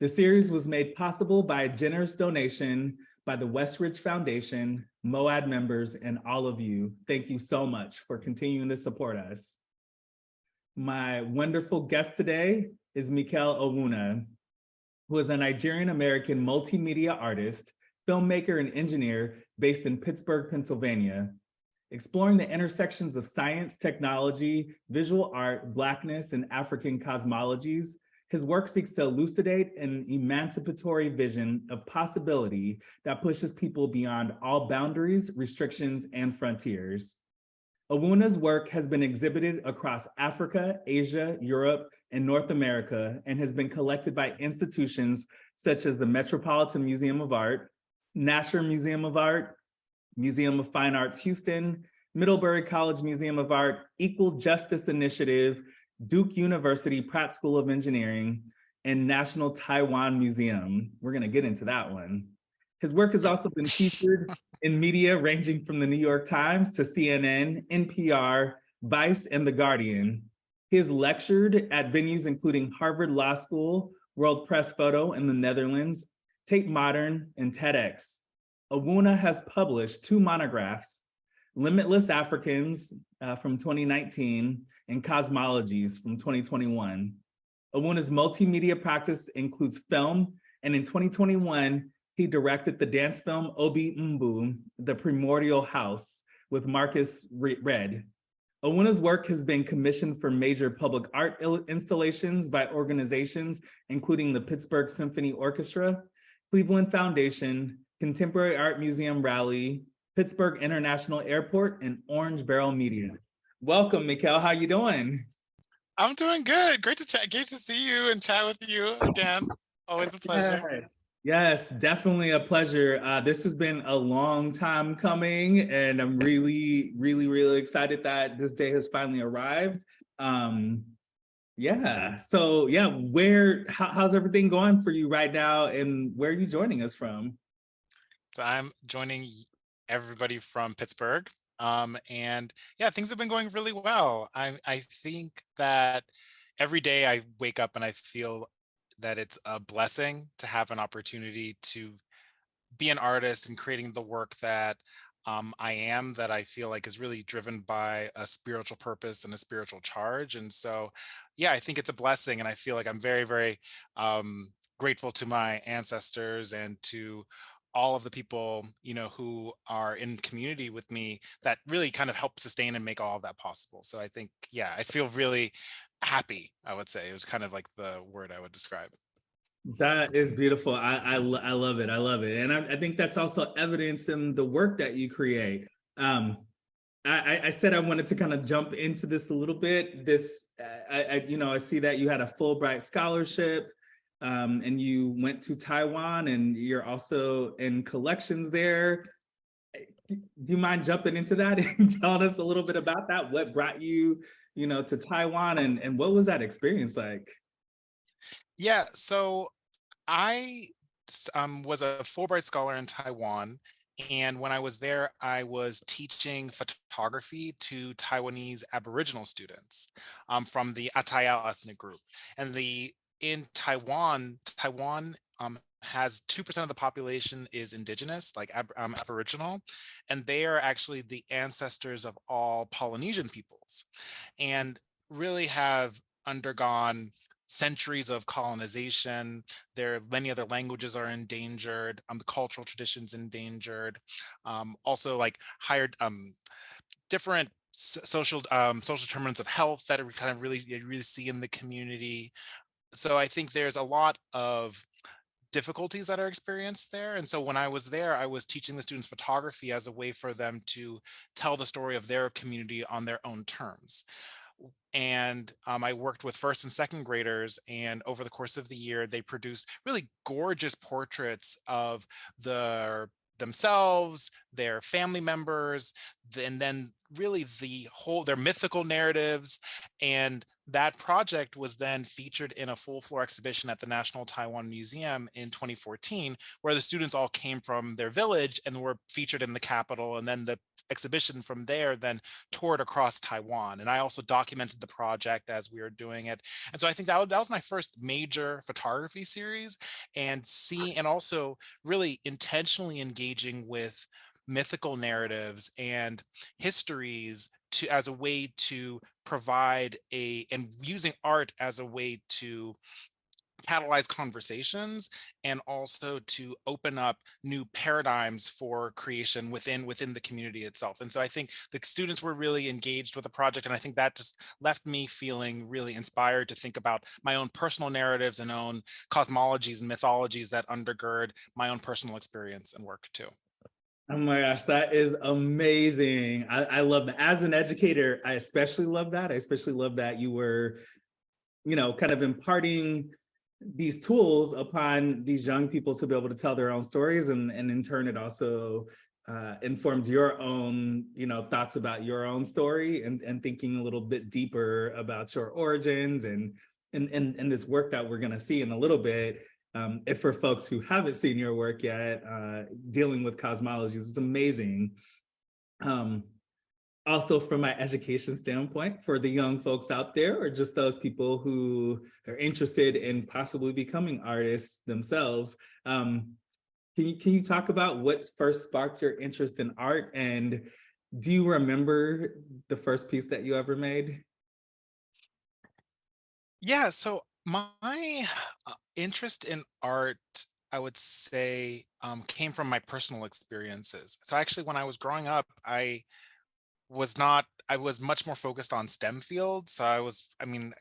The series was made possible by a generous donation by the Westridge Foundation, MOAD members, and all of you. Thank you so much for continuing to support us. My wonderful guest today is Mikael Owunna, who is a Nigerian American multimedia artist, filmmaker, and engineer based in Pittsburgh, Pennsylvania. Exploring the intersections of science, technology, visual art, Blackness, and African cosmologies, his work seeks to elucidate an emancipatory vision of possibility that pushes people beyond all boundaries, restrictions, and frontiers. Owunna's work has been exhibited across Africa, Asia, Europe, and North America, and has been collected by institutions such as the Metropolitan Museum of Art, Nasher Museum of Art, Museum of Fine Arts Houston, Middlebury College Museum of Art, Equal Justice Initiative, Duke University Pratt School of Engineering, and National Taiwan Museum. We're gonna get into that one. His work has also been featured in media ranging from the New York Times to CNN, NPR, Vice, and The Guardian. He has lectured at venues including Harvard Law School, World Press Photo in the Netherlands, Tate Modern, and TEDx. Owunna has published 2 monographs, Limitless Africans from 2019 and Cosmologies from 2021. Owunna's multimedia practice includes film, and in 2021, he directed the dance film Obi Mbu, The Primordial House, with Marques Redd. Owunna's work has been commissioned for major public art installations by organizations including the Pittsburgh Symphony Orchestra, Cleveland Foundation, Contemporary Art Museum Raleigh, Pittsburgh International Airport, and Orange Barrel Media. Welcome, Mikael. How you doing? I'm doing good. Great to chat. Great to see you and chat with you again. Always a pleasure. Yes, definitely a pleasure. This has been a long time coming, and I'm really excited that this day has finally arrived. Yeah. So yeah, how's everything going for you right now, and where are you joining us from? So I'm joining everybody from Pittsburgh. And yeah, things have been going really well. I think that every day I wake up and I feel that it's a blessing to have an opportunity to be an artist and creating the work that that I feel like is really driven by a spiritual purpose and a spiritual charge. And so, yeah, I think it's a blessing. And I feel like I'm very grateful to my ancestors and to all of the people, who are in community with me that really kind of help sustain and make all of that possible. So I think, yeah, I feel really happy, I would say. It was kind of like the word I would describe. That is beautiful. I love it. I love it. And I think that's also evidence in the work that you create. I said I wanted to kind of jump into this a little bit. I see that you had a Fulbright scholarship, and you went to Taiwan, and you're also in collections there. Do you mind jumping into that and telling us a little bit about that? What brought you, to Taiwan, and what was that experience like? Yeah, so I was a Fulbright scholar in Taiwan. And when I was there, I was teaching photography to Taiwanese Aboriginal students from the Atayal ethnic group. And in Taiwan has 2% of the population is indigenous, like Aboriginal, and they are actually the ancestors of all Polynesian peoples, and really have undergone centuries of colonization. Many other languages are endangered, the cultural traditions endangered, also like hired different social determinants of health that are kind of you really see in the community. So I think there's a lot of difficulties that are experienced there. And so when I was there, I was teaching the students photography as a way for them to tell the story of their community on their own terms. And I worked with first and second graders, and over the course of the year, they produced really gorgeous portraits of themselves, their family members, and then really their mythical narratives, and that project was then featured in a full floor exhibition at the National Taiwan Museum in 2014, where the students all came from their village and were featured in the capital. And then the exhibition from there then toured across Taiwan. And I also documented the project as we were doing it. And so I think that was my first major photography series, and also really intentionally engaging with mythical narratives and histories as a way to provide and using art as a way to catalyze conversations and also to open up new paradigms for creation within the community itself. And so I think the students were really engaged with the project, and I think that just left me feeling really inspired to think about my own personal narratives and own cosmologies and mythologies that undergird my own personal experience and work too. Oh my gosh, that is amazing. I love that. As an educator, I especially love that. I especially love that you were, kind of imparting these tools upon these young people to be able to tell their own stories. And in turn, it also informed your own, thoughts about your own story and thinking a little bit deeper about your origins and this work that we're going to see in a little bit. If for folks who haven't seen your work yet, dealing with cosmologies, it's amazing. Also, from my education standpoint, for the young folks out there, or just those people who are interested in possibly becoming artists themselves, can you talk about what first sparked your interest in art? And do you remember the first piece that you ever made? Yeah, so my interest in art, I would say, came from my personal experiences. So actually, when I was growing up, I was much more focused on STEM fields. So I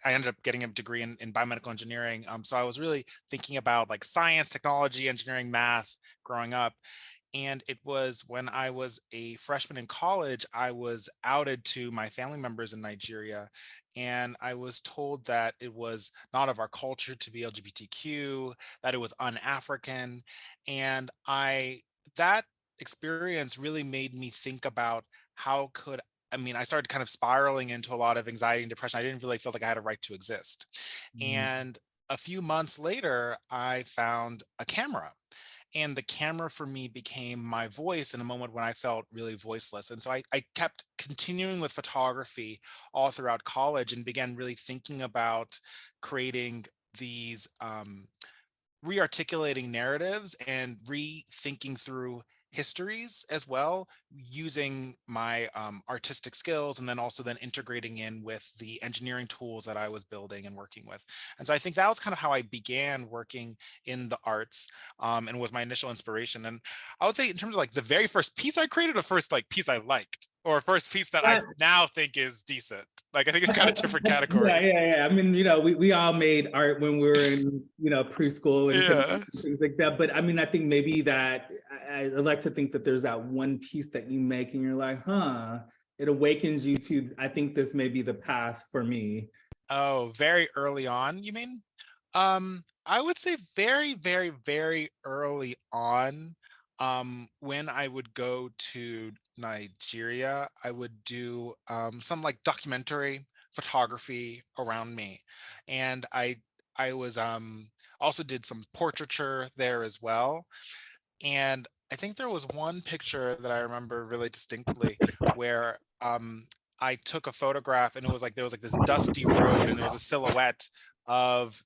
ended up getting a degree in biomedical engineering. So I was really thinking about like science, technology, engineering, math growing up. And it was when I was a freshman in college, I was outed to my family members in Nigeria. And I was told that it was not of our culture to be LGBTQ, that it was un-African. And that experience really made me think about I started kind of spiraling into a lot of anxiety and depression. I didn't really feel like I had a right to exist. Mm. And a few months later, I found a camera. And the camera for me became my voice in a moment when I felt really voiceless. And so I kept continuing with photography all throughout college and began really thinking about creating these re-articulating narratives and rethinking through histories as well, using my artistic skills, and then also then integrating in with the engineering tools that I was building and working with. And so I think that was kind of how I began working in the arts, and was my initial inspiration. And I would say in terms of like the very first piece I created, the first like piece I liked, or first piece that I now think is decent. Like I think it's kind of different categories. Yeah. I mean, we all made art when we were in, preschool and Yeah. things like that. But I mean, I think maybe that I like to think that there's that one piece that you make and you're like, it awakens you to, I think this may be the path for me. Oh, very early on, you mean? I would say very, very, very early on, when I would go to Nigeria, I would do some like documentary photography around me. And I was also did some portraiture there as well. And I think there was one picture that I remember really distinctly where I took a photograph, and it was like there was like this dusty road, and there was a silhouette of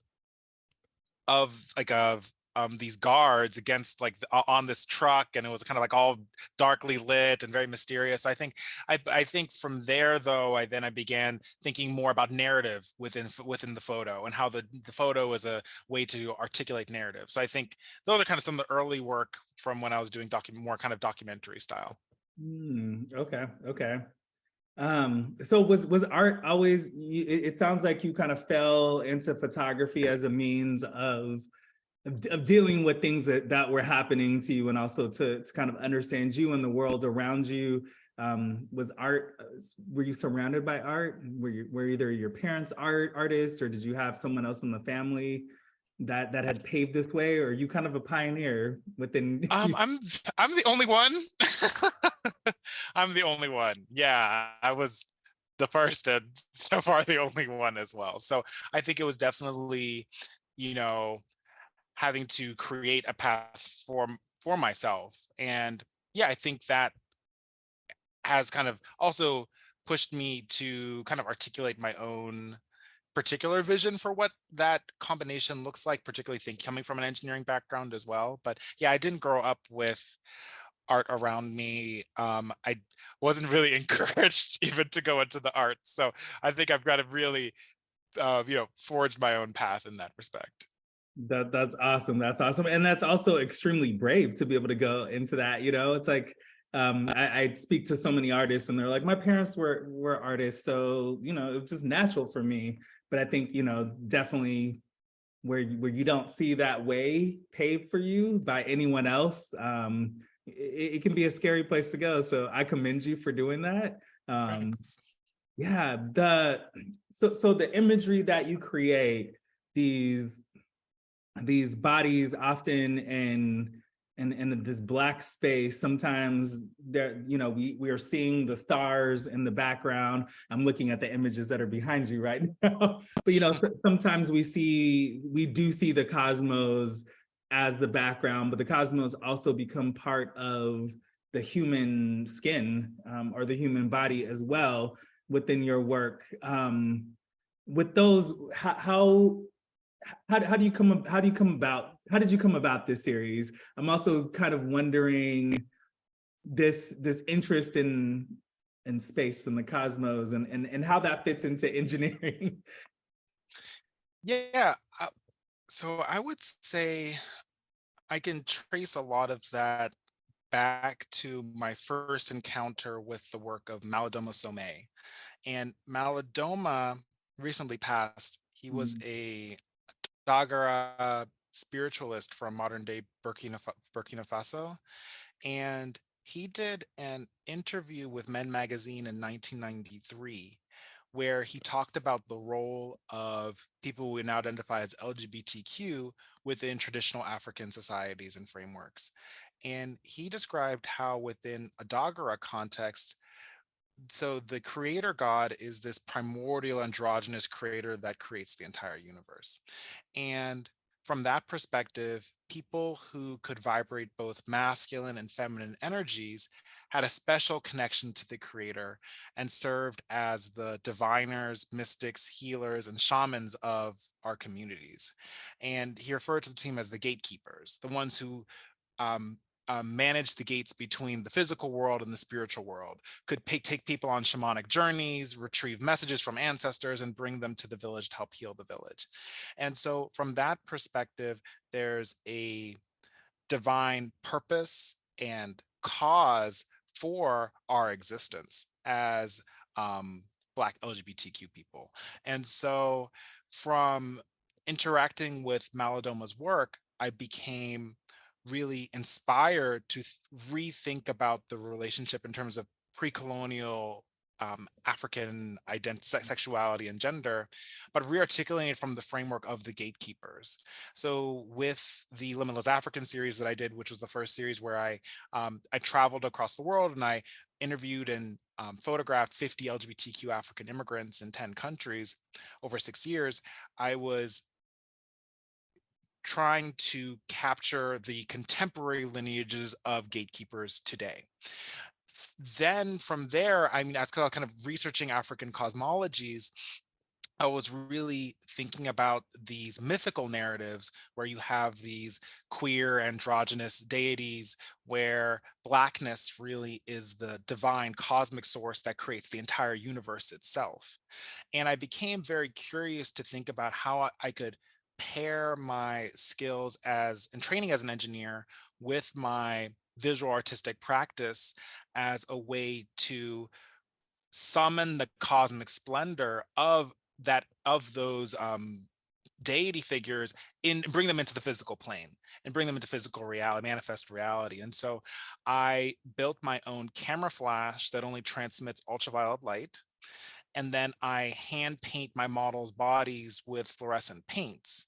these guards against like on this truck, and it was kind of like all darkly lit and very mysterious. I think from there though, I began thinking more about narrative within the photo, and how the photo is a way to articulate narrative. So I think those are kind of some of the early work from when I was doing more kind of documentary style. Okay. So was art always, it sounds like you kind of fell into photography as a means of dealing with things that were happening to you, and also to kind of understand you and the world around you. Was art, were you surrounded by art? Were either your parents artists, or did you have someone else in the family that had paved this way, or are you kind of a pioneer within? I'm the only one. I'm the only one. Yeah, I was the first and so far the only one as well. So I think it was definitely, you know, having to create a path for myself. And yeah, I think that has kind of also pushed me to kind of articulate my own particular vision for what that combination looks like, particularly coming from an engineering background as well. But yeah, I didn't grow up with art around me. I wasn't really encouraged even to go into the arts. So I think I've got to really, forge my own path in that respect. That's awesome. That's awesome. And that's also extremely brave to be able to go into that. It's like I speak to so many artists and they're like, my parents were artists. So, it was just natural for me. But I think, definitely where you don't see that way paved for you by anyone else, it can be a scary place to go. So I commend you for doing that. Thanks. Yeah, so the imagery that you create, these bodies often in this black space, sometimes there, we are seeing the stars in the background. I'm looking at the images that are behind you right now. But sometimes we do see the cosmos as the background, but the cosmos also become part of the human skin, or the human body as well within your work. With those, how did you come about this series? I'm also kind of wondering this interest in space and the cosmos and how that fits into engineering. Yeah. So I would say I can trace a lot of that back to my first encounter with the work of Malidoma Somé. And Malidoma recently passed. He was a Dagara spiritualist from modern day Burkina Faso. And he did an interview with Men Magazine in 1993, where he talked about the role of people who now identify as LGBTQ within traditional African societies and frameworks. And he described how within a Dagara context, so the creator god is this primordial androgynous creator that creates the entire universe. And from that perspective, people who could vibrate both masculine and feminine energies had a special connection to the creator and served as the diviners, mystics, healers, and shamans of our communities. And he referred to the team as the gatekeepers, the ones who um, manage the gates between the physical world and the spiritual world, could take people on shamanic journeys, retrieve messages from ancestors, and bring them to the village to help heal the village. And so from that perspective, there's a divine purpose and cause for our existence as Black LGBTQ people. And so from interacting with Malidoma's work, I became really inspired to rethink about the relationship in terms of pre-colonial African sexuality and gender, but re-articulating it from the framework of the gatekeepers. So with the Limitless African series that I did, which was the first series where I traveled across the world and I interviewed and photographed 50 LGBTQ African immigrants in 10 countries over 6 years, I was trying to capture the contemporary lineages of gatekeepers today. Then from there, I mean, as kind of researching African cosmologies, I was really thinking about these mythical narratives where you have these queer androgynous deities where Blackness really is the divine cosmic source that creates the entire universe itself. And I became very curious to think about how I could pair my skills as and training as an engineer with my visual artistic practice as a way to summon the cosmic splendor of those deity figures in bring them into the physical plane and bring them into physical reality, manifest reality. And so I built my own camera flash that only transmits ultraviolet light. And then I hand paint my models' bodies with fluorescent paints.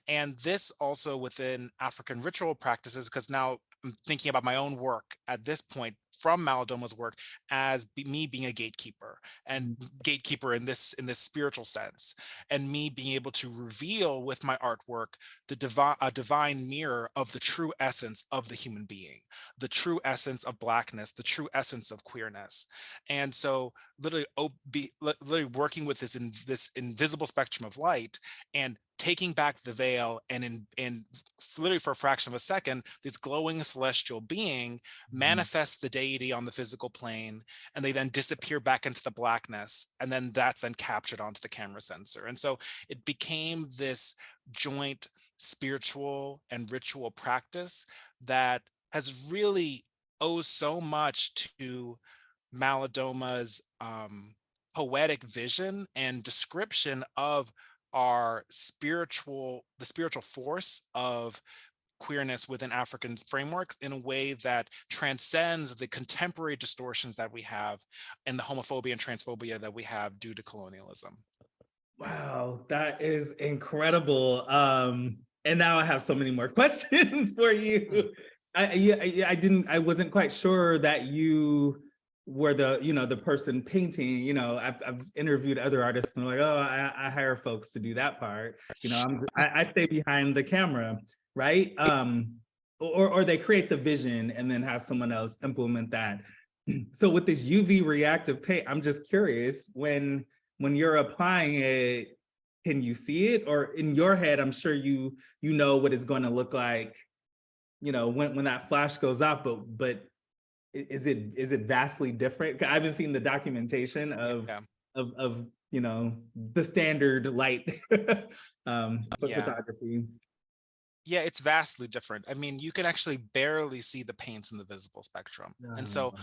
And this also within African ritual practices, because now thinking about my own work at this point from Maladoma's work as me being a gatekeeper, and gatekeeper in this spiritual sense, and me being able to reveal with my artwork a divine mirror of the true essence of the human being, the true essence of Blackness, the true essence of queerness. And so literally literally working with this invisible spectrum of light, and taking back the veil, and in literally for a fraction of a second, this glowing celestial being manifests the deity on the physical plane, and they then disappear back into the blackness, and then that's then captured onto the camera sensor. And so it became this joint spiritual and ritual practice that has really owes so much to Maladoma's poetic vision and description of the spiritual force of queerness within African framework in a way that transcends the contemporary distortions that we have, and the homophobia and transphobia that we have due to colonialism. Wow, that is incredible. And now I have so many more questions for you. I wasn't quite sure that you were the person painting. I've interviewed other artists and they're like, oh, I hire folks to do that part. I stay behind the camera, right? Or they create the vision and then have someone else implement that. So with this UV reactive paint, I'm just curious, when you're applying it, can you see it? Or in your head, I'm sure you know what it's going to look like, when that flash goes off, but is it vastly different? I haven't seen the documentation of the standard light photography. Yeah, it's vastly different. I mean, you can actually barely see the paints in the visible spectrum. And so,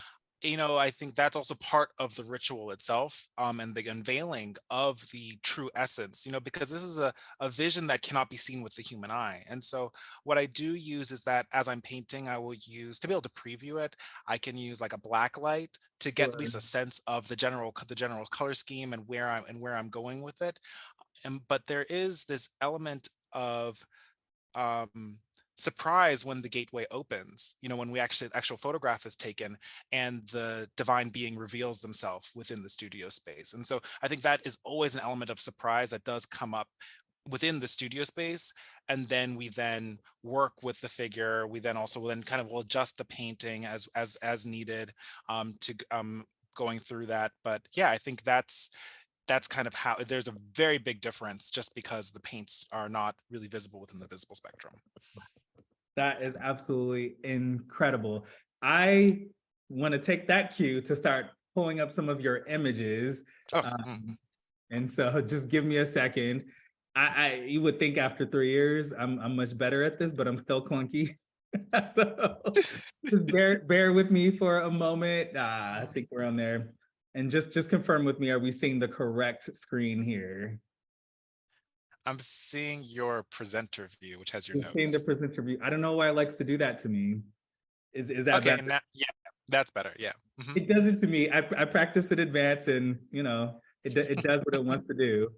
I think that's also part of the ritual itself, and the unveiling of the true essence, because this is a vision that cannot be seen with the human eye. And so what I do use is that as I'm painting, I will use, to be able to preview it, I can use like a black light to get at least a sense of the general color scheme and where I'm going with it. But there is this element of surprise when the gateway opens, when actual photograph is taken and the divine being reveals themselves within the studio space. And so I think that is always an element of surprise that does come up within the studio space. And then we then work with the figure. We then also will adjust the painting as needed, to going through that. But yeah, I think that's kind of how there's a very big difference, just because the paints are not really visible within the visible spectrum. That is absolutely incredible. I want to take that cue to start pulling up some of your images. And so just give me a second. You would think after 3 years, I'm much better at this, but I'm still clunky. So just bear with me for a moment. I think we're on there. And just confirm with me, are we seeing the correct screen here? I'm seeing your presenter view, which has your notes. Seeing the presenter view. I don't know why it likes to do that to me. Is that okay? better? Yeah, that's better. Yeah. It does it to me. I practiced in advance, and it does what it wants to do.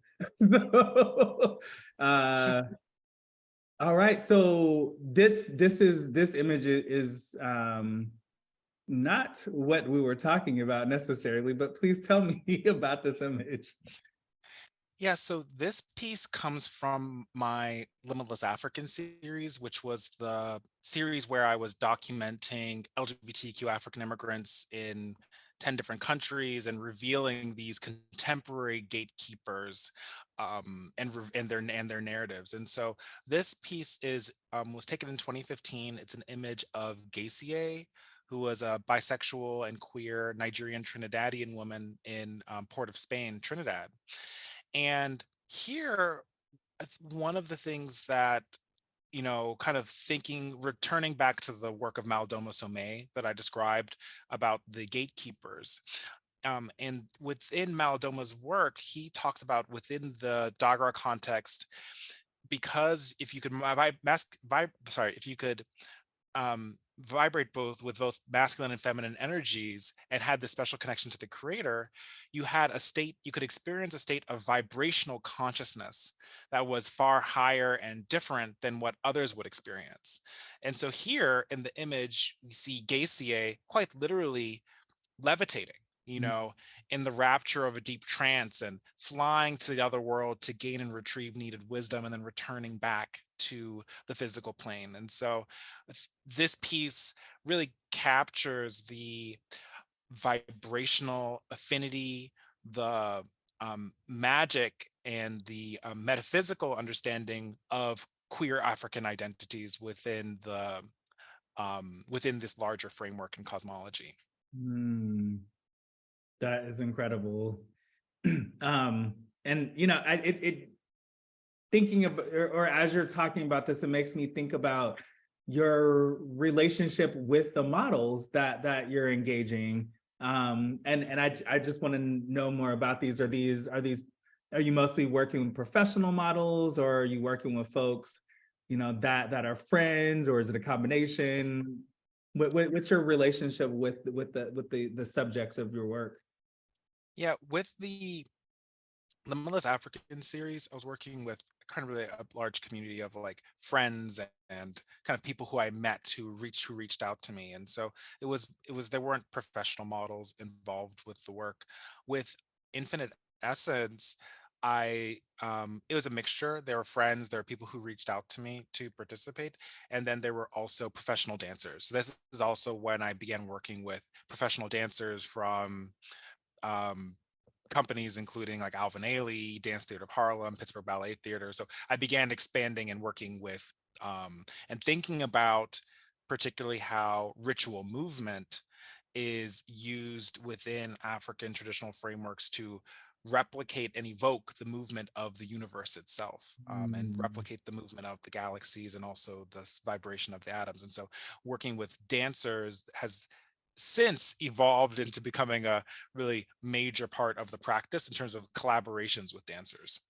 All right. So this image is not what we were talking about necessarily, but please tell me about this image. Yeah, so this piece comes from my Limitless African series, which was the series where I was documenting LGBTQ African immigrants in 10 different countries and revealing these contemporary gatekeepers, and their narratives. And so this piece was taken in 2015. It's an image of Gacie, who was a bisexual and queer Nigerian Trinidadian woman in Port of Spain, Trinidad. And here, one of the things that, kind of returning back to the work of Malidoma Somé that I described about the gatekeepers, and within Malidoma's work, he talks about within the Dogra context, because if you could vibrate both with both masculine and feminine energies and had this special connection to the creator, you had a state, you could experience a state of vibrational consciousness that was far higher and different than what others would experience. And so here in the image, we see Gautier quite literally levitating, you know, in the rapture of a deep trance and flying to the other world to gain and retrieve needed wisdom and then returning back to the physical plane. And so this piece really captures the vibrational affinity, the magic, and the metaphysical understanding of queer African identities within the within this larger framework and cosmology. Mm, that is incredible. And you know, thinking about, or as you're talking about this, it makes me think about your relationship with the models that you're engaging. And I just want to know more about these. Are you mostly working with professional models, or are you working with folks, you know, that are friends, or is it a combination? What's your relationship with the subjects of your work? Yeah, with the Limitless African series, I was working with kind of really a large community of like friends and kind of people who I met who reached out to me. And so it was there weren't professional models involved with the work. With Infinite Essence, it was a mixture. There were friends, there were people who reached out to me to participate, and then there were also professional dancers. So this is also when I began working with professional dancers from um, companies including like Alvin Ailey, Dance Theater of Harlem, Pittsburgh Ballet Theater. So I began expanding and working with and thinking about particularly how ritual movement is used within African traditional frameworks to replicate and evoke the movement of the universe itself, and Mm. replicate the movement of the galaxies and also this vibration of the atoms. And so working with dancers has since evolved into becoming a really major part of the practice in terms of collaborations with dancers.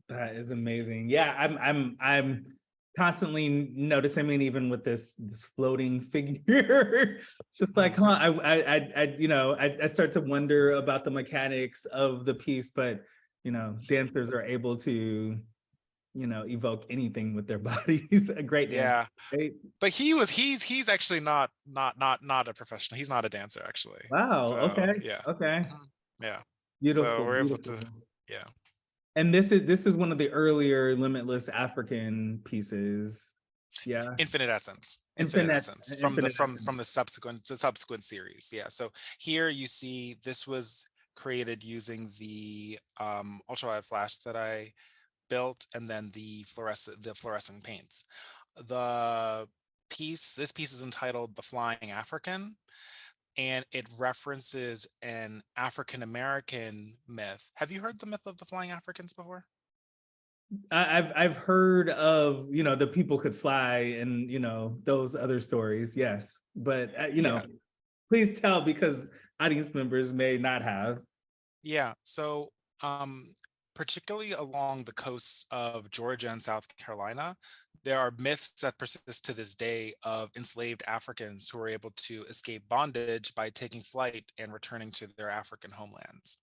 That is amazing. Yeah, I'm constantly noticing, I mean, even with this floating figure, just like, Mhm. huh, you know, I start to wonder about the mechanics of the piece, but you know, dancers are able to, you know, evoke anything with their bodies. A great dancer, Yeah, right? but he's actually not a professional. He's not a dancer actually. Wow. So Okay. yeah. Okay. Mhm. Yeah. So Beautiful. we're able to, Beautiful. yeah. And this is one of the earlier Limitless African pieces. Yeah. Infinite Essence. Infinite Infinite. Essence from the Infinite. from the subsequent series. Yeah. So here you see this was created using the ultraviolet flash that I built, and then the fluorescent paints. This piece is entitled The Flying African, and it references an African American myth. Have you heard the myth of the Flying Africans before? I've heard of, you know, the people could fly and, you know, those other stories. Yes. But you know, Yeah. please tell, because audience members may not have. Yeah. So um particularly along the coasts of Georgia and South Carolina, there are myths that persist to this day of enslaved Africans who are able to escape bondage by taking flight and returning to their African homelands.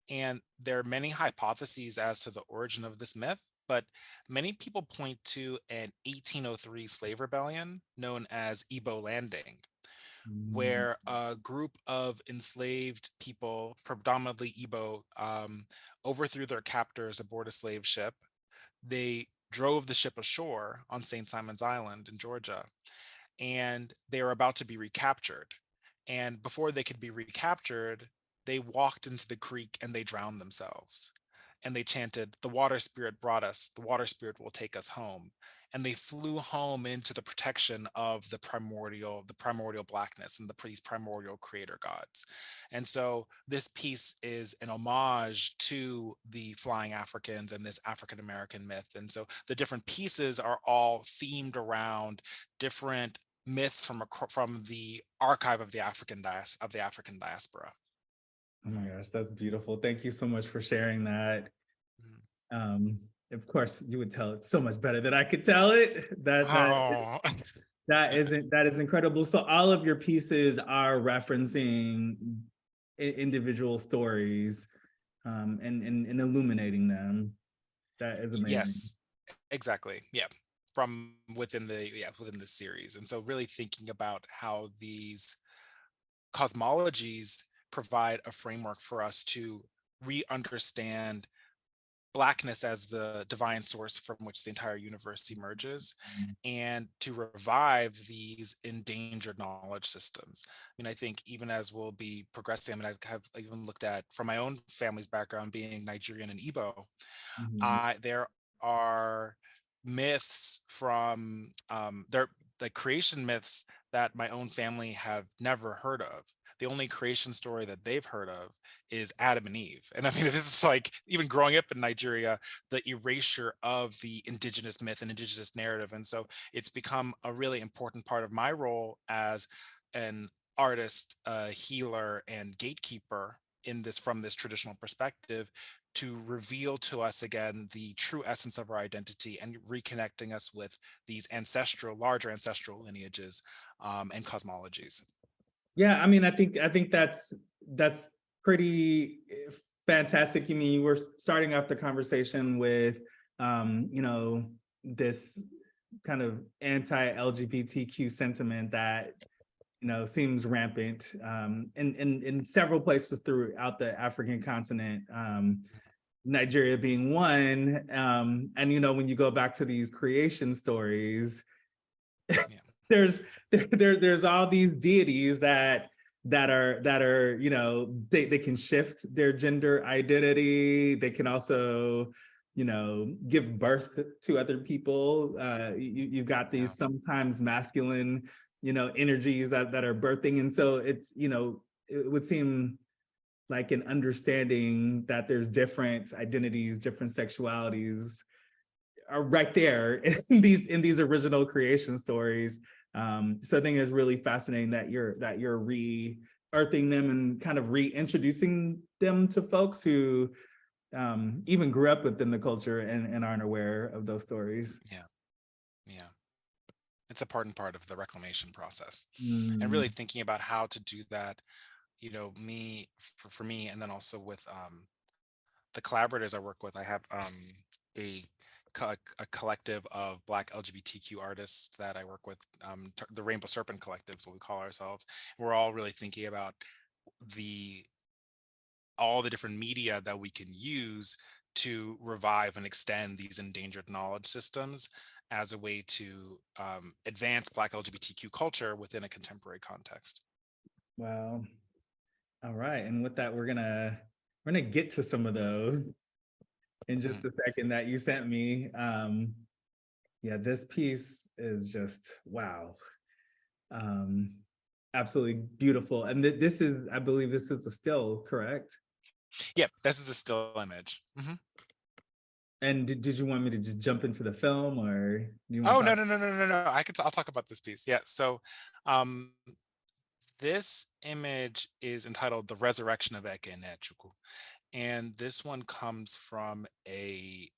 And there are many hypotheses as to the origin of this myth, but many people point to an 1803 slave rebellion known as Igbo Landing, Mm. where a group of enslaved people, predominantly Igbo, overthrew their captors aboard a slave ship. They drove the ship ashore on St. Simon's Island in Georgia, and they were about to be recaptured. And before they could be recaptured, they walked into the creek and they drowned themselves. And they chanted, "The water spirit brought us, the water spirit will take us home." And they flew home into the protection of the primordial blackness and these primordial creator gods. And so this piece is an homage to the flying Africans and this African American myth. And so the different pieces are all themed around different myths from the archive of the African diaspora. Oh my gosh, that's beautiful. Thank you so much for sharing that. Mhm. Um, of course, you would tell it so much better than I could tell it. That Oh, That is incredible. So all of your pieces are referencing individual stories, and illuminating them. That is amazing. Yes, exactly. Yeah. From within within the series. And so really thinking about how these cosmologies provide a framework for us to re-understand Blackness as the divine source from which the entire universe emerges, and to revive these endangered knowledge systems. I mean, I think even as we'll be progressing, I mean, I have even looked at, from my own family's background being Nigerian and Igbo, Mhm. there are myths from there, the creation myths that my own family have never heard of. The only creation story that they've heard of is Adam and Eve. And I mean, this is like, even growing up in Nigeria, the erasure of the indigenous myth and indigenous narrative. And so it's become a really important part of my role as an artist, healer, and gatekeeper in this, from this traditional perspective, to reveal to us again the true essence of our identity and reconnecting us with these ancestral, larger ancestral lineages, and cosmologies. Yeah, I mean, I think that's pretty fantastic. You mean you were starting off the conversation with, this kind of anti-LGBTQ sentiment that seems rampant, in several places throughout the African continent. Nigeria being one, and when you go back to these creation stories, Yeah. there's all these deities that are they can shift their gender identity. They can also give birth to other people. You've got Yeah. these sometimes masculine energies that are birthing, and so it's it would seem like an understanding that there's different identities, different sexualities are right there in these original creation stories. So I think it's really fascinating that you're re-earthing them and kind of reintroducing them to folks who even grew up within the culture and aren't aware of those stories. Yeah. Yeah. It's a part and part of the reclamation process, and Mm, really thinking about how to do that. Me, for me, and then also with the collaborators I work with. I have a a collective of Black LGBTQ artists that I work with, the Rainbow Serpent Collective is what we call ourselves. We're all really thinking about the all the different media that we can use to revive and extend these endangered knowledge systems as a way to advance Black LGBTQ culture within a contemporary context. wow. All right. And with that, we're gonna get to some of those in just Mhm. a second that you sent me. Yeah, this piece is just wow. Um, Absolutely beautiful. And this is, I believe this is a still, correct? Yep, this is a still image. Mhm. And did you want me to just jump into the film, or do you want Oh, to no, talk? no, no, no, no, no. I'll talk about this piece. Yeah. So, um, this image is entitled "The Resurrection of Eke Nechuku," and this one comes from a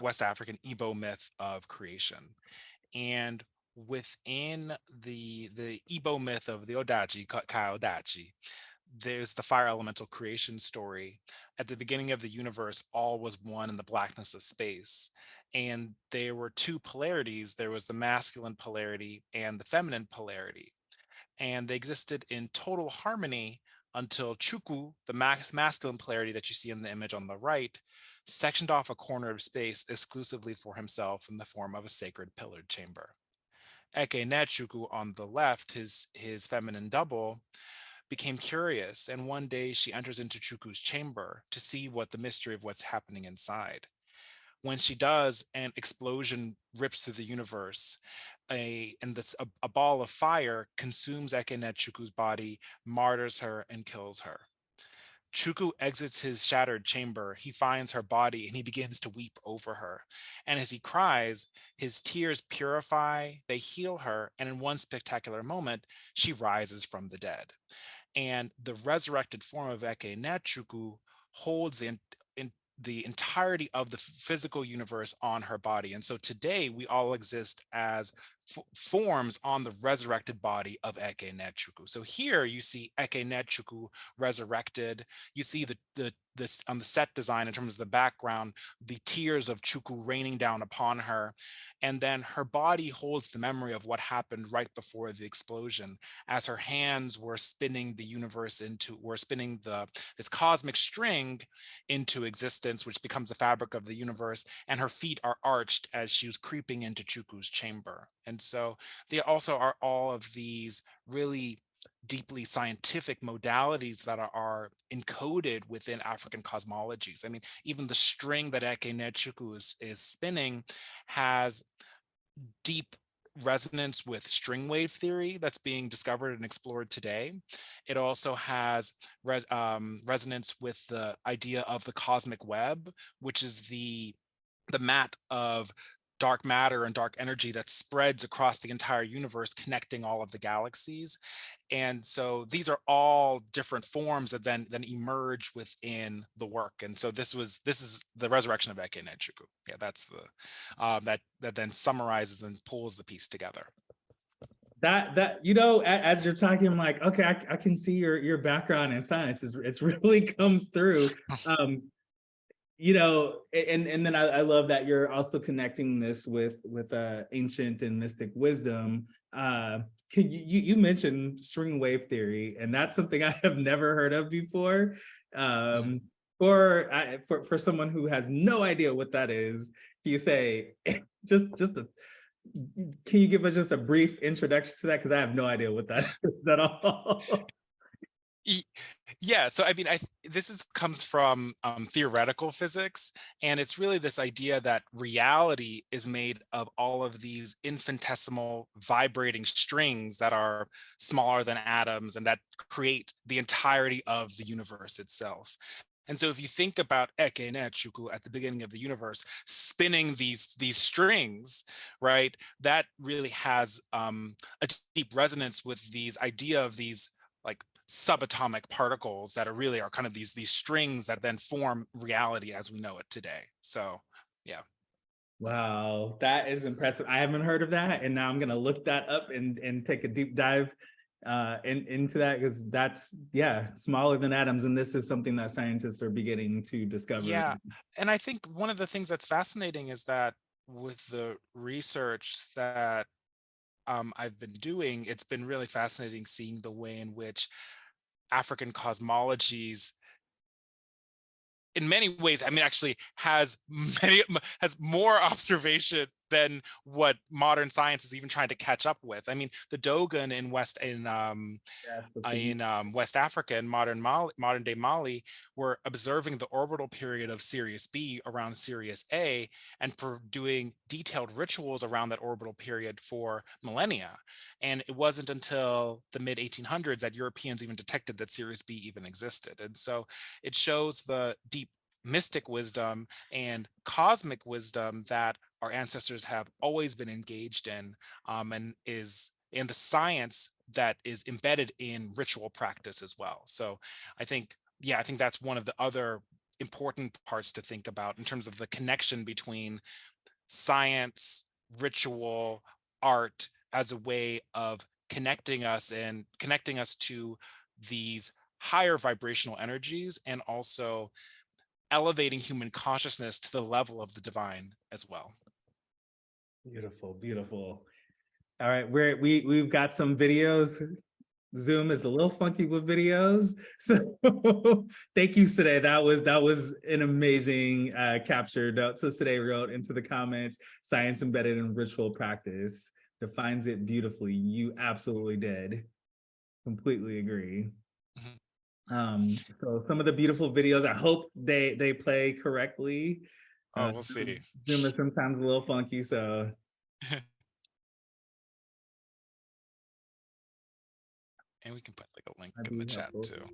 West African Igbo myth of creation. And within the Igbo myth of the Odachi, Ka Odachi, there's the fire elemental creation story. At the beginning of the universe, all was one in the blackness of space. And there were two polarities. There was the masculine polarity and the feminine polarity. And they existed in total harmony until Chuku, the masculine polarity that you see in the image on the right, sectioned off a corner of space exclusively for himself in the form of a sacred pillared chamber. Eke Nechuku on the left, his feminine double, became curious, and one day she enters into Chuku's chamber to see what the mystery of what's happening inside. When she does, an explosion rips through the universe. A ball of fire consumes Ekenet Chuku's body, martyrs her, and kills her. Chuku exits his shattered chamber. He finds her body and he begins to weep over her. And as he cries, his tears purify, they heal her, and in one spectacular moment, she rises from the dead. And the resurrected form of Eke Nechuku holds the entirety of the physical universe on her body. And so today we all exist as forms on the resurrected body of Eke Netchukwu. So here you see Eke Netchukwu resurrected. You see this on the set design in terms of the background, the tears of Chukwu raining down upon her. And then her body holds the memory of what happened right before the explosion, as her hands were spinning the universe spinning this cosmic string into existence, which becomes the fabric of the universe. And her feet are arched as she was creeping into Chukwu's chamber. And so there also are all of these really deeply scientific modalities that are encoded within African cosmologies. I mean, even the string that Eke Netchukwu is spinning has deep resonance with string wave theory that's being discovered and explored today. It also has resonance with the idea of the cosmic web, which is the mat of dark matter and dark energy that spreads across the entire universe, connecting all of the galaxies. And so these are all different forms that then emerge within the work. And so this is the resurrection of Eke Netchukwu. Yeah, that's the that then summarizes and pulls the piece together. That you know, as you're talking, I'm like, okay, I can see your background in science. It's really comes through. You know, and then I love that you're also connecting this with ancient and mystic wisdom. You mentioned string wave theory, and that's something I have never heard of before. For someone who has no idea what that is, can you say can you give us just a brief introduction to that? Because I have no idea what that is at all. Yeah, so I mean, this comes from theoretical physics, and it's really this idea that reality is made of all of these infinitesimal vibrating strings that are smaller than atoms and that create the entirety of the universe itself. And so if you think about Eke Netchukwu at the beginning of the universe, spinning these strings, right, that really has a deep resonance with these idea of these like subatomic particles that are kind of these strings that then form reality as we know it today. So yeah. Wow, that is impressive. I haven't heard of that, and now I'm gonna look that up and take a deep dive into that, because that's, yeah, smaller than atoms, and this is something that scientists are beginning to discover. Yeah, and I think one of the things that's fascinating is that with the research that I've been doing, it's been really fascinating seeing the way in which African cosmologies, in many ways, I mean, actually has more observation than what modern science is even trying to catch up with. I mean, the Dogon in West Africa and modern day Mali were observing the orbital period of Sirius B around Sirius A and doing detailed rituals around that orbital period for millennia. And it wasn't until the mid 1800s that Europeans even detected that Sirius B even existed. And so it shows the deep mystic wisdom and cosmic wisdom that our ancestors have always been engaged in, and is in the science that is embedded in ritual practice as well. So I think that's one of the other important parts to think about in terms of the connection between science, ritual, art as a way of connecting us to these higher vibrational energies, and also elevating human consciousness to the level of the divine as well. Beautiful, beautiful. All right, we've got some videos. Zoom is a little funky with videos, so thank you, Sade. That was an amazing capture. So Sade wrote into the comments, "Science embedded in ritual practice defines it beautifully." You absolutely did. Completely agree. So some of the beautiful videos, I hope they play correctly. We'll see. Zoom is sometimes a little funky, so. And we can put like a link in the chat too.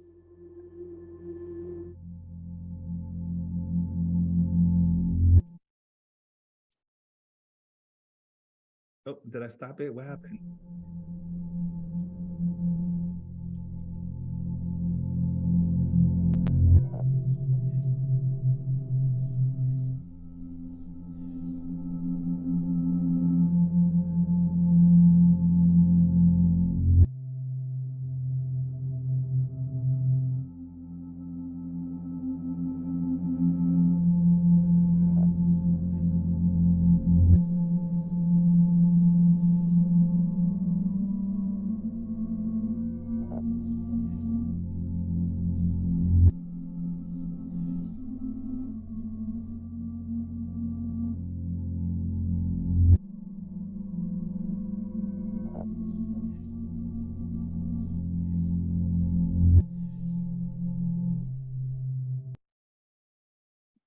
Oh, did I stop it? What happened?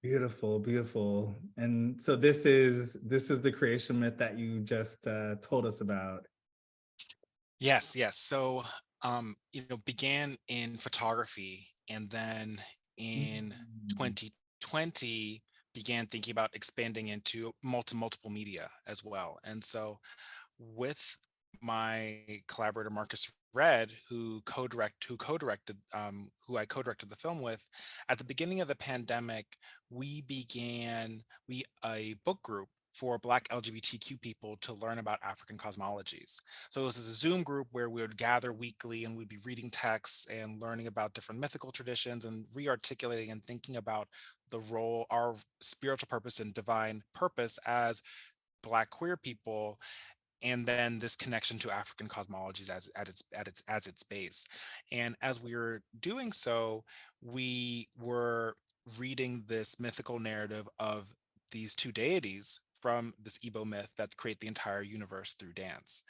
Beautiful, beautiful. And so this is the creation myth that you just told us about. Yes, yes. So, began in photography, and then in Mm. 2020 began thinking about expanding into multiple media as well. And so, with my collaborator Marques Redd, who I co-directed the film with, at the beginning of the pandemic, we began a book group for Black LGBTQ people to learn about African cosmologies. So this is a Zoom group where we would gather weekly and we'd be reading texts and learning about different mythical traditions and re-articulating and thinking about the role, our spiritual purpose and divine purpose as Black queer people, and then this connection to African cosmologies as its base. And as we were doing so, we were reading this mythical narrative of these two deities from this Igbo myth that create the entire universe through dance.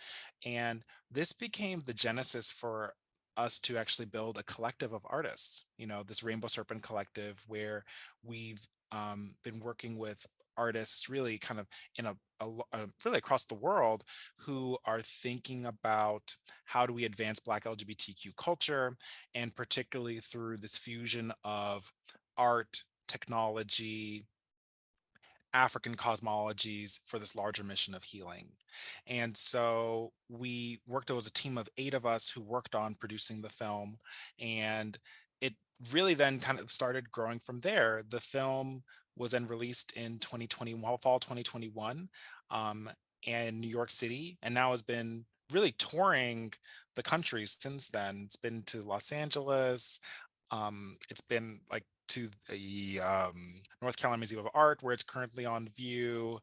And this became the genesis for us to actually build a collective of artists, this Rainbow Serpent collective, where we've been working with artists really kind of in really across the world, who are thinking about how do we advance Black LGBTQ culture, and particularly through this fusion of art, technology, African cosmologies for this larger mission of healing. And so we worked, there was a team of 8 of us who worked on producing the film, and it really then kind of started growing from there. The film was then released in 2021, fall 2021, in New York City, and now has been really touring the country since then. It's been to Los Angeles. It's been like to the North Carolina Museum of Art, where it's currently on view.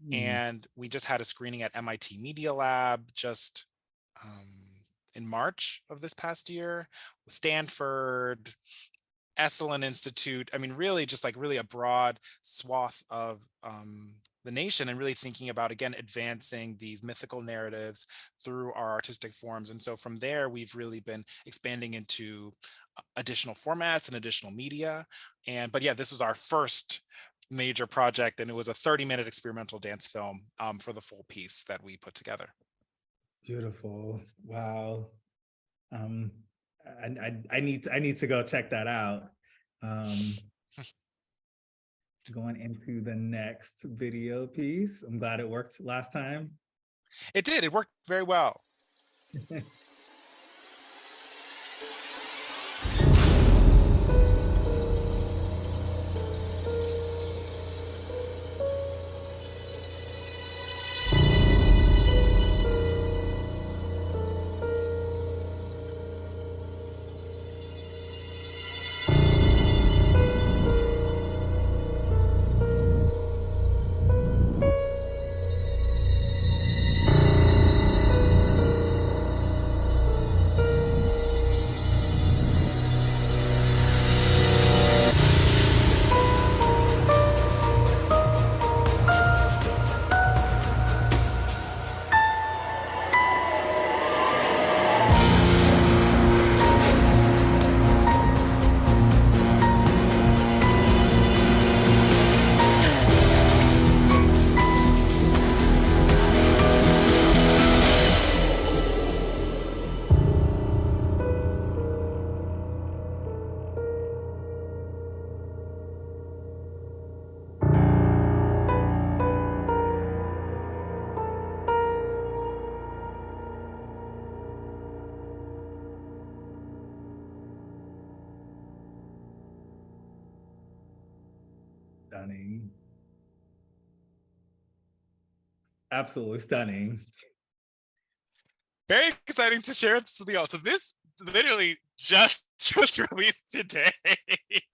Mm. And we just had a screening at MIT Media Lab just in March of this past year, Stanford, Esalen Institute. I mean, really just like really a broad swath of the nation, and really thinking about, again, advancing these mythical narratives through our artistic forms. And so from there, we've really been expanding into additional formats and additional media. But yeah, this was our first major project, and it was a 30-minute experimental dance film for the full piece that we put together. Beautiful. Wow. Um, I need to go check that out. Going into the next video piece. I'm glad it worked last time. It did. It worked very well. Stunning. Absolutely stunning. Very exciting to share this with you all. So this literally just was released today.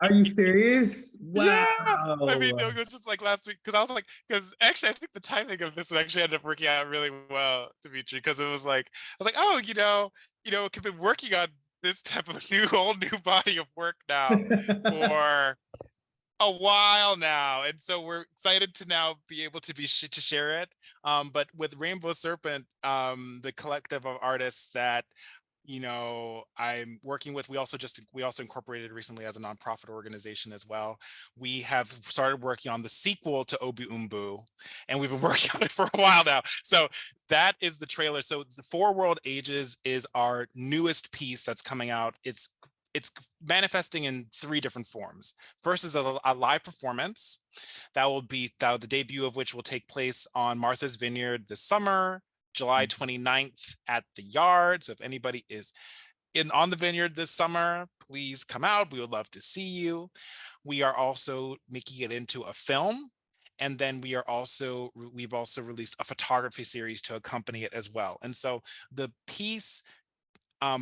Are you serious? Yeah. Wow. I mean, it was just like last week, because I was like, because actually I think the timing of this actually ended up working out really well, Dimitri, because it was like, I was like, oh, I've been working on this type of whole new body of work now for a while now, and so we're excited to now be able to to share it. But with Rainbow Serpent, the collective of artists that I'm working with, we also incorporated recently as a nonprofit organization as well. We have started working on the sequel to Obi Mbu, and we've been working on it for a while now. So that is the trailer. So the Four World Ages is our newest piece that's coming out. It's manifesting in three different forms. First is a live performance the debut of which will take place on Martha's Vineyard this summer, July 29th at the Yard. So if anybody is on the vineyard this summer, please come out. We would love to see you. We are also making it into a film. And then we've also released a photography series to accompany it as well. And so the piece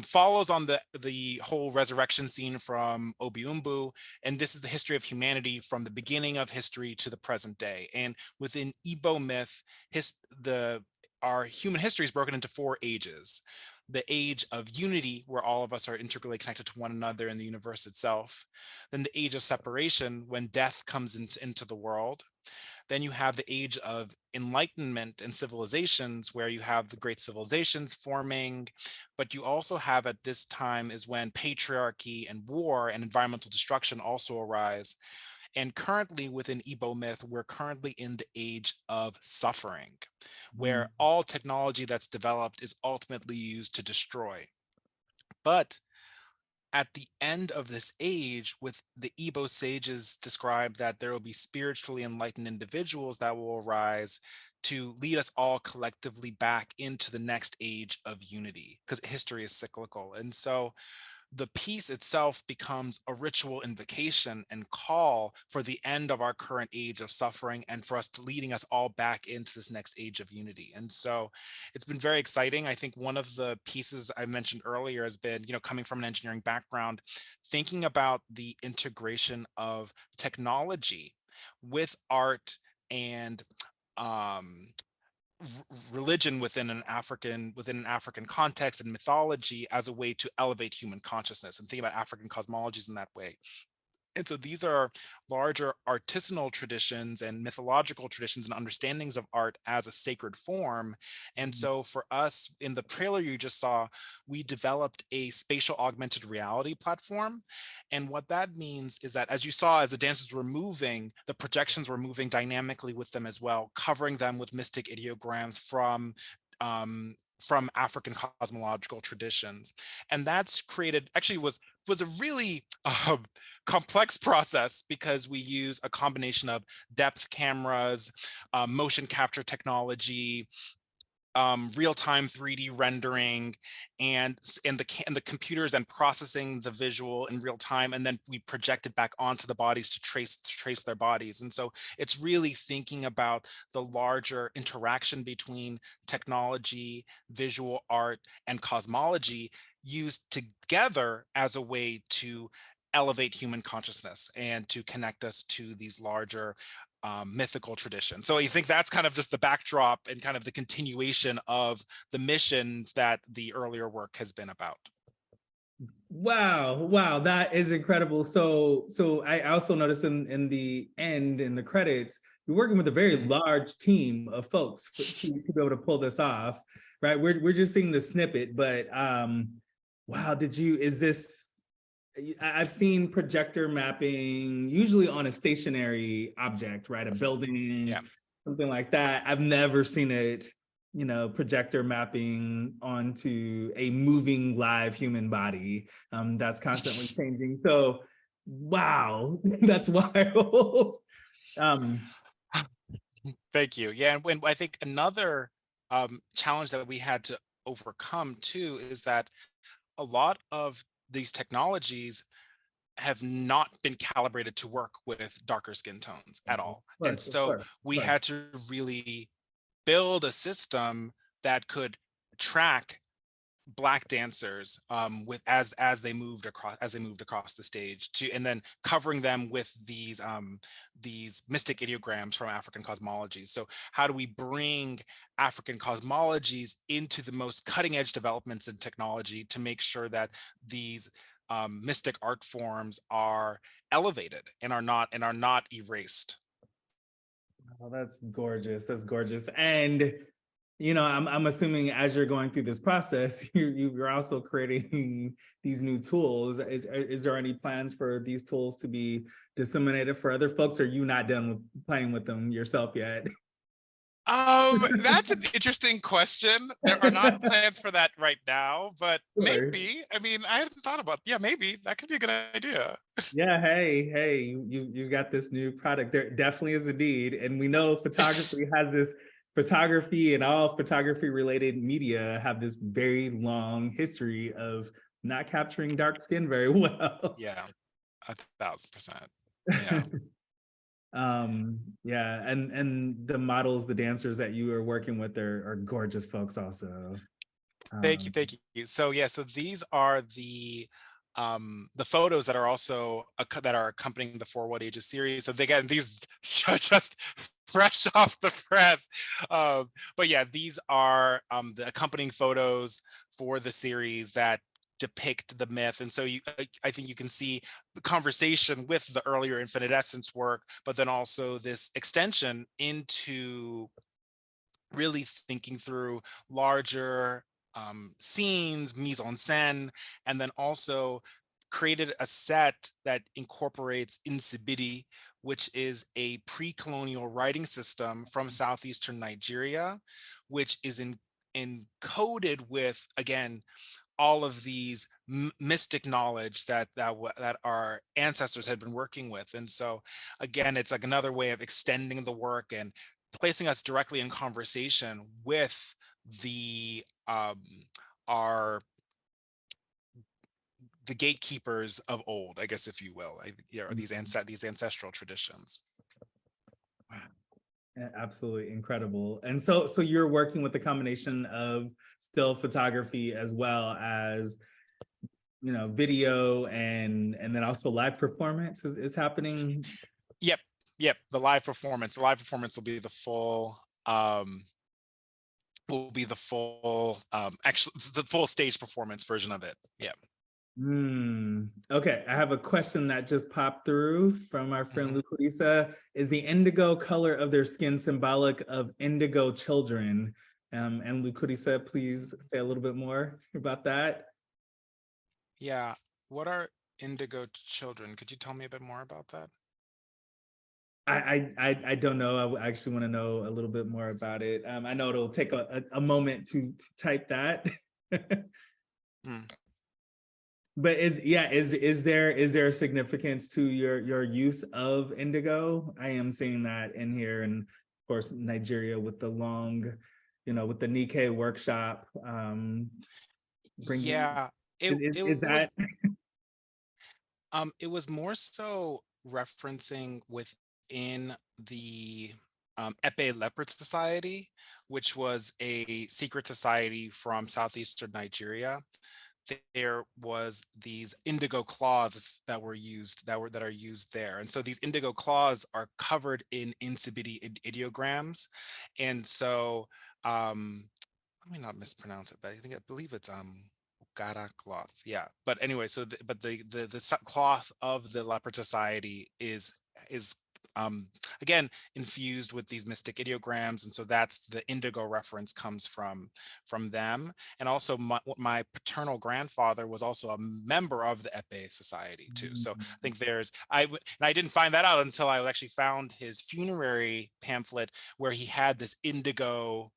follows on the whole resurrection scene from Obi Mbu, and this is the history of humanity from the beginning of history to the present day. And within Igbo myth, our human history is broken into four ages. The age of unity, where all of us are integrally connected to one another in the universe itself. Then the age of separation, when death comes into the world. Then you have the age of enlightenment and civilizations, where you have the great civilizations forming, but you also have at this time is when patriarchy and war and environmental destruction also arise. And currently within Igbo myth, we're currently in the age of suffering, where all technology that's developed is ultimately used to destroy. But at the end of this age, with the Igbo sages describe that there will be spiritually enlightened individuals that will arise to lead us all collectively back into the next age of unity, because history is cyclical. And so the piece itself becomes a ritual invocation and call for the end of our current age of suffering, and for us leading us all back into this next age of unity. And so it's been very exciting. I think one of the pieces I mentioned earlier has been, coming from an engineering background, thinking about the integration of technology with art and religion within an African context and mythology as a way to elevate human consciousness, and think about African cosmologies in that way. And so these are larger artisanal traditions and mythological traditions and understandings of art as a sacred form. And so for us, in the trailer you just saw, we developed a spatial augmented reality platform. And what that means is that, as you saw, as the dancers were moving, the projections were moving dynamically with them as well, covering them with mystic ideograms from African cosmological traditions. And that's created, actually was a really complex process, because we use a combination of depth cameras, motion capture technology, real-time 3D rendering, and the computers, and processing the visual in real time, and then we project it back onto the bodies to trace their bodies. And so it's really thinking about the larger interaction between technology, visual art, and cosmology used together as a way to elevate human consciousness and to connect us to these larger mythical traditions. So I think that's kind of just the backdrop and kind of the continuation of the missions that the earlier work has been about. Wow, that is incredible. So I also noticed in the end, in the credits, you're working with a very large team of folks to be able to pull this off, right? We're just seeing the snippet, but wow, I've seen projector mapping usually on a stationary object, right? A building, something like that. I've never seen it, projector mapping onto a moving live human body that's constantly changing. So, wow, that's wild. Thank you. Yeah, and when I think another challenge that we had to overcome too is that a lot of these technologies have not been calibrated to work with darker skin tones at all. And so we had to really build a system that could track Black dancers as they moved across the stage, and then covering them with these mystic ideograms from African cosmologies. So how do we bring African cosmologies into the most cutting edge developments in technology to make sure that these mystic art forms are elevated and are not erased? Oh, that's gorgeous. That's gorgeous. And I'm assuming as you're going through this process, you're also creating these new tools. Is there any plans for these tools to be disseminated for other folks? Or are you not done with playing with them yourself yet? That's an interesting question. There are not plans for that right now, but Sure. maybe. I mean, I hadn't thought about. Yeah, maybe that could be a good idea. Yeah, hey, you got this new product. There definitely is a need, and we know photography and all photography related media have this very long history of not capturing dark skin very well. Yeah, 1,000%. Yeah. Yeah, and the models, the dancers that you are working with are gorgeous folks also. Thank you, thank you. So yeah, so these are the photos that are also that are accompanying the For What Ages series. So again, these are just fresh off the press. But yeah, these are the accompanying photos for the series that depict the myth. And so I think you can see the conversation with the earlier Infinite Essence work, but then also this extension into really thinking through larger scenes, mise en scène, and then also created a set that incorporates Nsibidi, which is a pre-colonial writing system from southeastern Nigeria, which is encoded with, again, all of these mystic knowledge that our ancestors had been working with. And so again, it's like another way of extending the work and placing us directly in conversation with the the gatekeepers of old, I guess, if you will, these ancestral traditions. Absolutely incredible. And so you're working with the combination of still photography as well as video and then also live performance is happening. Yep. The live performance will be the full actually the full stage performance version of it. Yeah. Okay, I have a question that just popped through from our friend Lucreza. Is the indigo color of their skin symbolic of indigo children? And Lucreza, please say a little bit more about that. Yeah, what are indigo children? Could you tell me a bit more about that? I don't know. I actually want to know a little bit more about it. I know it'll take a moment to type that. But is there a significance to your use of indigo? I am seeing that in here, and of course Nigeria with the long, with the Nikkei workshop. Yeah, it was more so referencing within the Epe Leopard Society, which was a secret society from southeastern Nigeria. There was these indigo cloths that were used that are used there, and so these indigo cloths are covered in Nsibidi ideograms. And so let me not mispronounce it, but I believe it's Gara cloth. Yeah, but anyway, so the cloth of the Leopard Society is again infused with these mystic ideograms, and so that's the indigo reference comes from them. And also my paternal grandfather was also a member of the Epe Society too. So I think I didn't find that out until I actually found his funerary pamphlet where he had this indigo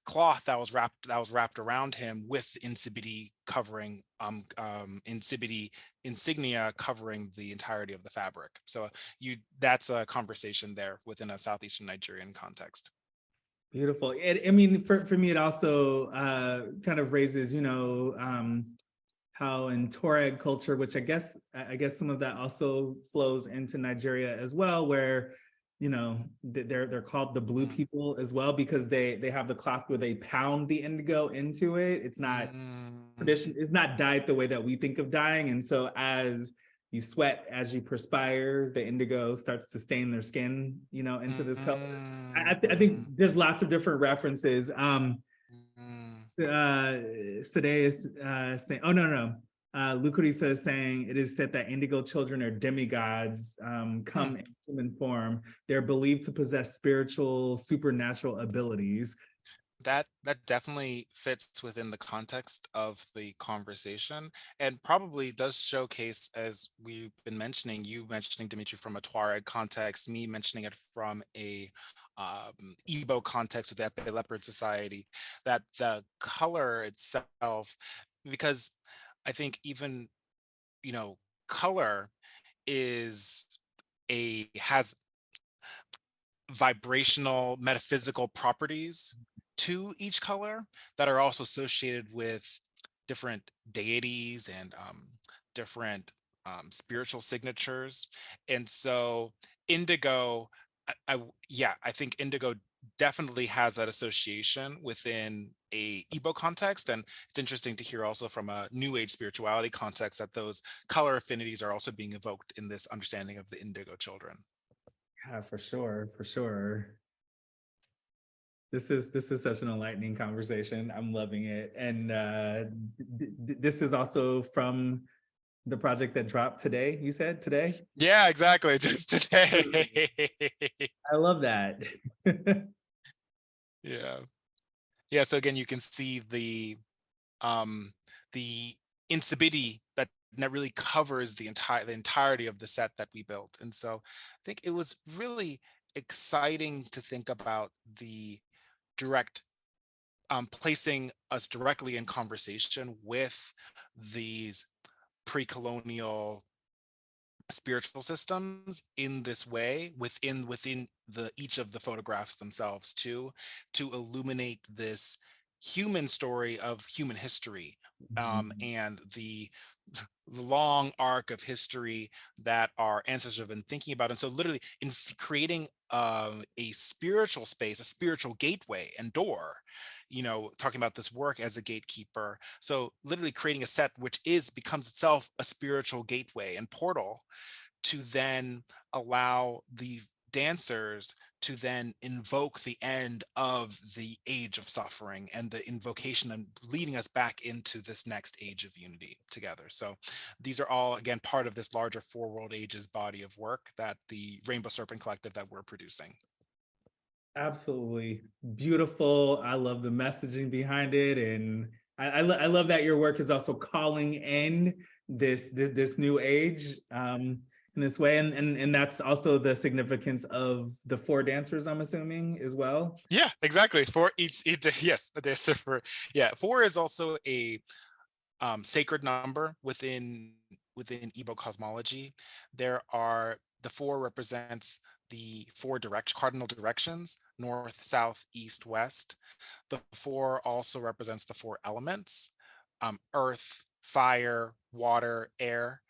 cloth that was wrapped around him with Nsibidi covering Nsibidi insignia covering the entirety of the fabric. So that's a conversation there within a southeastern Nigerian context. Beautiful. I mean, for me, it also kind of raises, how in Tuareg culture, which I guess some of that also flows into Nigeria as well, where they're called the blue people as well, because they have the cloth where they pound the indigo into it. It's not tradition, it's not dyed the way that we think of dyeing. And so as you sweat, as you perspire, the indigo starts to stain their skin, into this color. I think there's lots of different references. Today is saying, oh no. Lucretius is saying, it is said that indigo children are demigods, come in human form. They're believed to possess spiritual, supernatural abilities. That definitely fits within the context of the conversation, and probably does showcase, as we've been mentioning, you mentioning, Dimitri, from a Tuareg context, me mentioning it from a Igbo context with the Epe Leopard Society, that the color itself, because I think even, color has vibrational metaphysical properties to each color that are also associated with different deities and different spiritual signatures. And so indigo, I think indigo definitely has that association within a Igbo context. And it's interesting to hear also from a New Age spirituality context that those color affinities are also being evoked in this understanding of the indigo children. Yeah, for sure, for sure. This is such an enlightening conversation. I'm loving it. And this is also from the project that dropped today, you said today? Yeah, exactly. Just today. I love that. Yeah. Yeah. So again, you can see the insipidity that really covers the entirety of the set that we built. And so I think it was really exciting to think about the direct placing us directly in conversation with these pre-colonial spiritual systems in this way within each of the photographs themselves too, to illuminate this human story of human history, and the long arc of history that our ancestors have been thinking about. And so literally in creating a spiritual space, a spiritual gateway and door, talking about this work as a gatekeeper. So literally creating a set which becomes itself a spiritual gateway and portal to then allow the dancers to then invoke the end of the age of suffering and the invocation and leading us back into this next age of unity together. So these are all, again, part of this larger Four World Ages body of work that the Rainbow Serpent Collective that we're producing. Absolutely beautiful. I love the messaging behind it. And I love that your work is also calling in this new age in this way. And that's also the significance of the four dancers, I'm assuming, as well. Yeah, exactly. For each yes, a dancer for, yeah. Four is also a sacred number within Igbo cosmology. The four represents the four cardinal directions: north, south, east, west. The four also represents the four elements: earth, fire, water, air.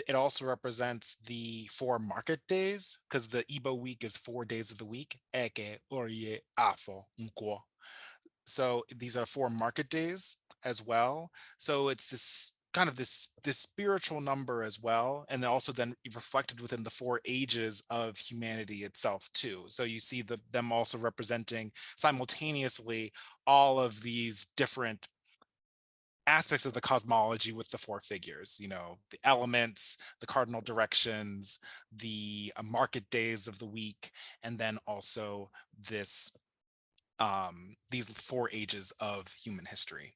It also represents the four market days, because the Igbo week is 4 days of the week. Eke, Orie, Afo, Nkwo. So these are 4 market days as well. So it's this kind of this spiritual number as well, and also then reflected within the 4 ages of humanity itself too. So you see them also representing simultaneously all of these different aspects of the cosmology with the 4 figures, the elements, the cardinal directions, the market days of the week, and then also these 4 ages of human history.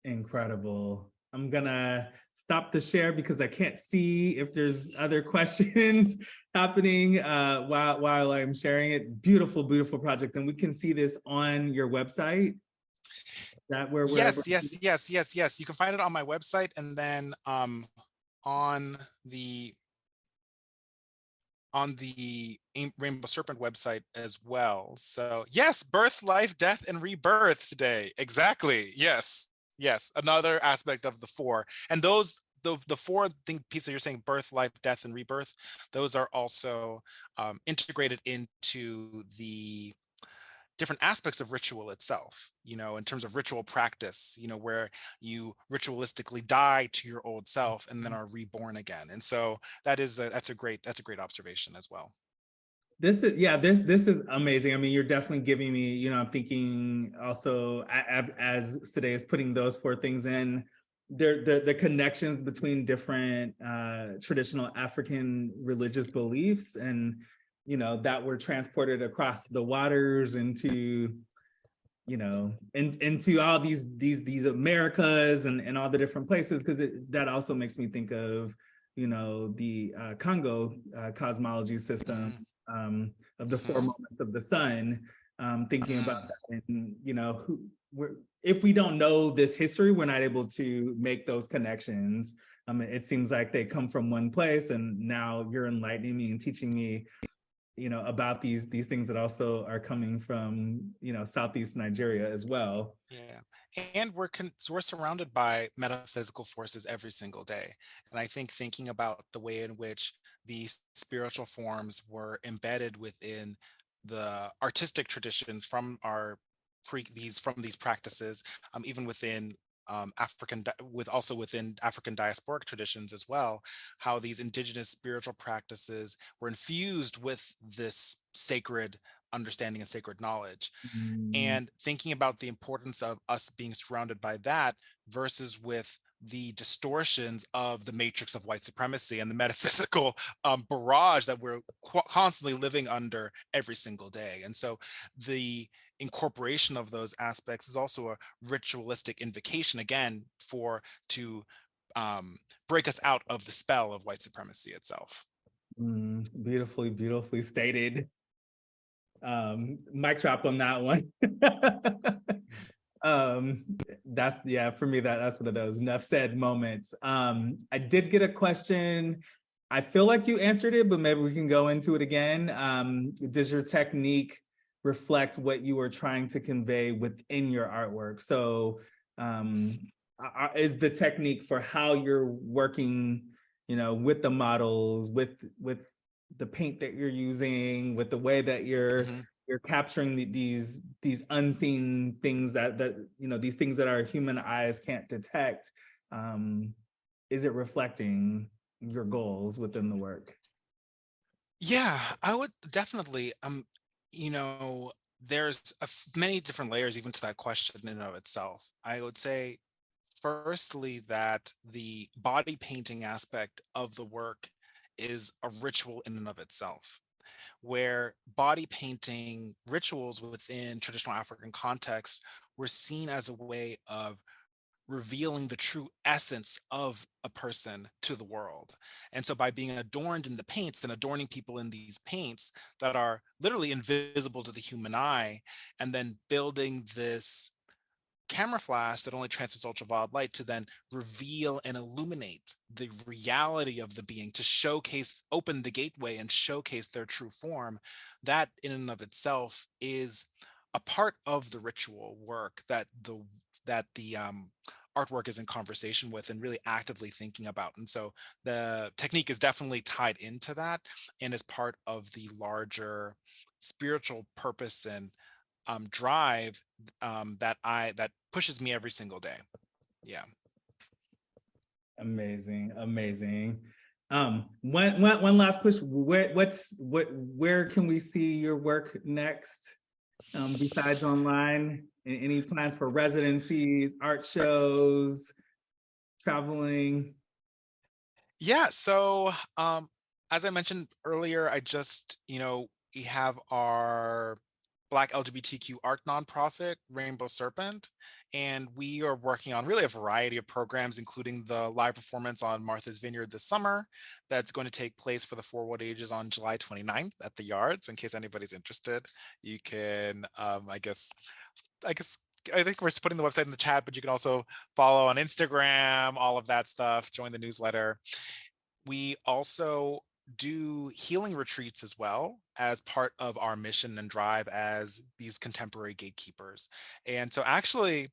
Incredible. I'm gonna stop the share because I can't see if there's other questions happening while I'm sharing it. Beautiful, beautiful project. And we can see this on your website. That where we're Yes. You can find it on my website, and then on the Rainbow Serpent website as well. So yes, birth, life, death, and rebirth today. Exactly. Yes. Another aspect of the 4. And those the 4 pieces you're saying, birth, life, death, and rebirth, those are also integrated into the different aspects of ritual itself, in terms of ritual practice, where you ritualistically die to your old self and then are reborn again. And so that's a great observation as well. This is amazing. I mean, you're definitely giving me, you know, I'm thinking also as today is putting those four things in, the connections between different traditional African religious beliefs, and you know, that were transported across the waters into, you know, into all these Americas and all the different places, because that also makes me think of, you know, the Congo cosmology system, Mhm. of the four Mhm. moments of the sun, thinking about Mm. that, and you know, if we don't know this history, we're not able to make those connections. It seems like they come from one place, and now you're enlightening me and teaching me, you know, about these things that also are coming from, you know, Southeast Nigeria as well. Yeah. And we're surrounded by metaphysical forces every single day. And I think thinking about the way in which these spiritual forms were embedded within the artistic traditions from our from these practices, even within within African diasporic traditions as well, how these indigenous spiritual practices were infused with this sacred understanding and sacred knowledge, Mm, and thinking about the importance of us being surrounded by that versus with the distortions of the matrix of white supremacy and the metaphysical barrage that we're constantly living under every single day. And so the incorporation of those aspects is also a ritualistic invocation, again, for to break us out of the spell of white supremacy itself. beautifully stated. Mic drop on that one. um that's, yeah, for me, that's one of those enough said moments. I did get a question. I feel like you answered it, but maybe we can go into it again. Does your technique reflect what you were trying to convey within your artwork? So is the technique for how you're working, you know, with the models, with the paint that you're using, with the way that Mhm. you're capturing these unseen things that you know, these things that our human eyes can't detect, um is it reflecting your goals within the work? Yeah, I would definitely. You know, there's many different layers even to that question in and of itself. I would say, firstly, that the body painting aspect of the work is a ritual in and of itself, where body painting rituals within traditional African context were seen as a way of revealing the true essence of a person to the world. And so by being adorned in the paints and adorning people in these paints that are literally invisible to the human eye, and then building this camera flash that only transmits ultraviolet light to then reveal and illuminate the reality of the being, to showcase, open the gateway and showcase their true form, that in and of itself is a part of the ritual work that the artwork is in conversation with and really actively thinking about. And so the technique is definitely tied into that and is part of the larger spiritual purpose and drive that pushes me every single day. Yeah. Amazing. One last push. Where can we see your work next, besides online? Any plans for residencies, art shows, traveling? Yeah. So as I mentioned earlier, I just, we have our Black LGBTQ art nonprofit, Rainbow Serpent, and we are working on really a variety of programs, including the live performance on Martha's Vineyard this summer. That's going to take place for the four What Ages on July 29th at the Yard. So in case anybody's interested, you can, I guess I think we're just putting the website in the chat, but you can also follow on Instagram, all of that stuff, join the newsletter. We also do healing retreats as well as part of our mission and drive as these contemporary gatekeepers. And so actually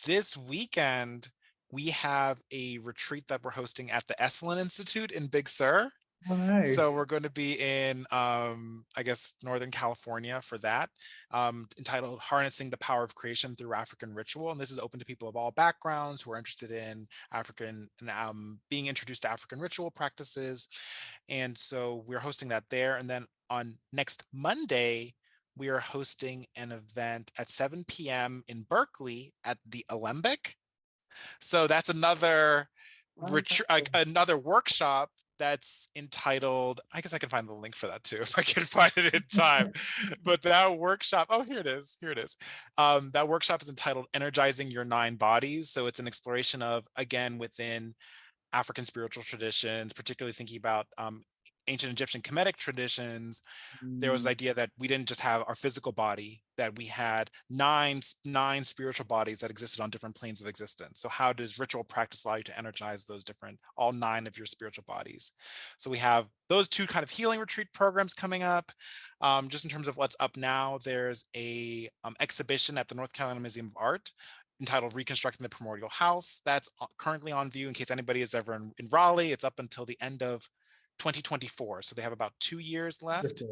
this weekend we have a retreat that we're hosting at the Esalen Institute in Big Sur. Oh, nice. So we're going to be in, I guess, Northern California for that, entitled Harnessing the Power of Creation Through African Ritual. And this is open to people of all backgrounds who are interested in African and being introduced to African ritual practices. And so we're hosting that there. And then on next Monday, we are hosting an event at 7 p.m. in Berkeley at the Alembic. So that's another another workshop that's entitled, I guess I can find the link for that too, if I can find it in time. But that workshop, oh, here it is. That workshop is entitled Energizing Your Nine Bodies. So it's an exploration of, again, within African spiritual traditions, particularly thinking about ancient Egyptian Kemetic traditions. There was the idea that we didn't just have our physical body, that we had nine spiritual bodies that existed on different planes of existence. So how does ritual practice allow you to energize those all 9 of your spiritual bodies? So we have those 2 kind of healing retreat programs coming up. Just in terms of what's up now, there's a exhibition at the North Carolina Museum of Art entitled Reconstructing the Primordial House. That's currently on view in case anybody is ever in Raleigh. It's up until the end of 2024, so they have about 2 years left.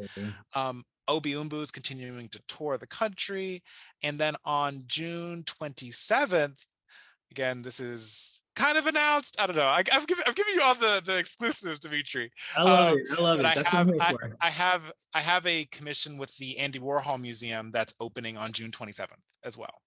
Obi Mbu is continuing to tour the country, and then on June 27th, again, this is kind of announced. I don't know. I'm giving you all the exclusives, Dimitri. I love it. I love But it. That's what I'm here for. I have a commission with the Andy Warhol Museum that's opening on June 27th as well.